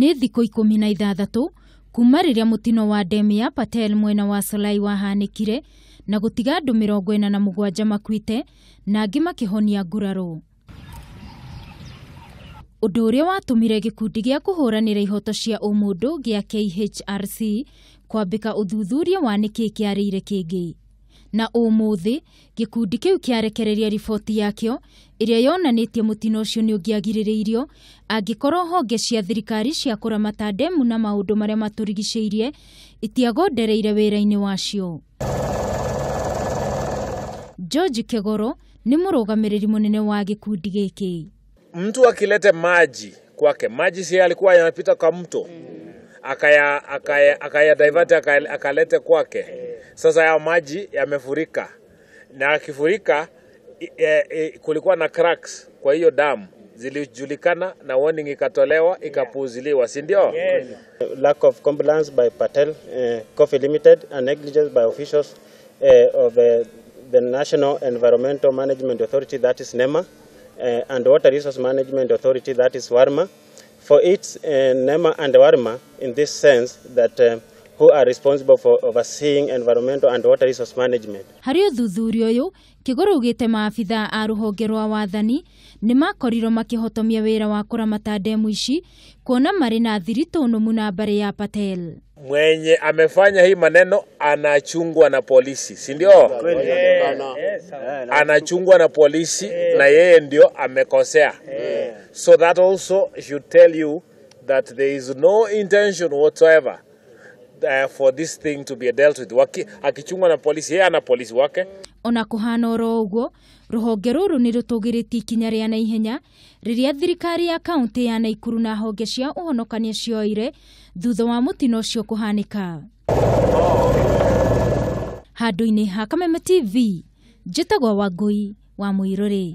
Nĩ thikũ 16 kuma rĩrĩa mutino wa ndemu ya Patel mwena wa Solai wahanĩkire na gũtiga andũ 47 makuĩte na angĩ makĩhonia nguraro. Ũndũ ũrĩa watũmire gĩkundi gĩa kũhũranĩra ihoto cia ũmũndũ gĩa KHRC kwambĩka ũthuthuria wa nĩkĩ kĩarĩire kĩngĩ. Na ũmũthĩ gĩkundi kĩu kĩarekereria riboti yakĩo ĩrĩa yonanĩtie mutino ũcio nĩ ũngĩagirĩrĩirio angĩkorwo honge cia thirikari cia kũramata ndemu na maũndũ marĩa matũrigicĩirie itiagondereire wĩra-inĩ wacio. George Kegoro nĩ mũrũgamĩrĩri mũnene wa gĩkundi gĩkĩ. Mtu akilete maji kwake, maji si alikuwa yanapita kwa mto, akaya divert akalete kwake. Sasa ya maji yamefurika, na akifurika kulikuwa na cracks kwa hiyo damu zilijulikana na warning ikatolewa ikapuuziliwa, si ndio? Lack of compliance by Patel Coffee Limited and negligence by officials of the National Environmental Management Authority, that is NEMA, and Water Resource Management Authority, that is WARMA. For its NEMA and WARMA, in this sense that who are responsible for overseeing environmental and water resource management. Harĩ ũthuthuria ũyũ, Kĩgũrũ ugĩte maabitha a rũhonge rwa wathani nĩ makorirwo makĩhotomia wĩra wa kũramata ndemu ici kuona marĩ na thiritũ nũmu na mbarĩ ya Patel. Mwenye amefanya hii maneno anachungwa na polisi, si ndio? Anachungwa na polisi na yeye ndio amekosea. So that also should tell you that there is no intention whatsoever for this thing to be dealt with. Akichungwa na polisi, yeye ana polisi wake. Ona kũhana oro ũguo, rũhonge rũrũ nĩ rũtũgĩrĩtie ikinya rĩa naihenya rĩrĩa thirikari ya kaunti ya Naikuru na honge cia ũhonokania cioire thutha wa mutino ũcio kũhanĩka. Handũ-inĩ ha Kameme TV, njĩtagwo Wangui wa Mũirũrĩ.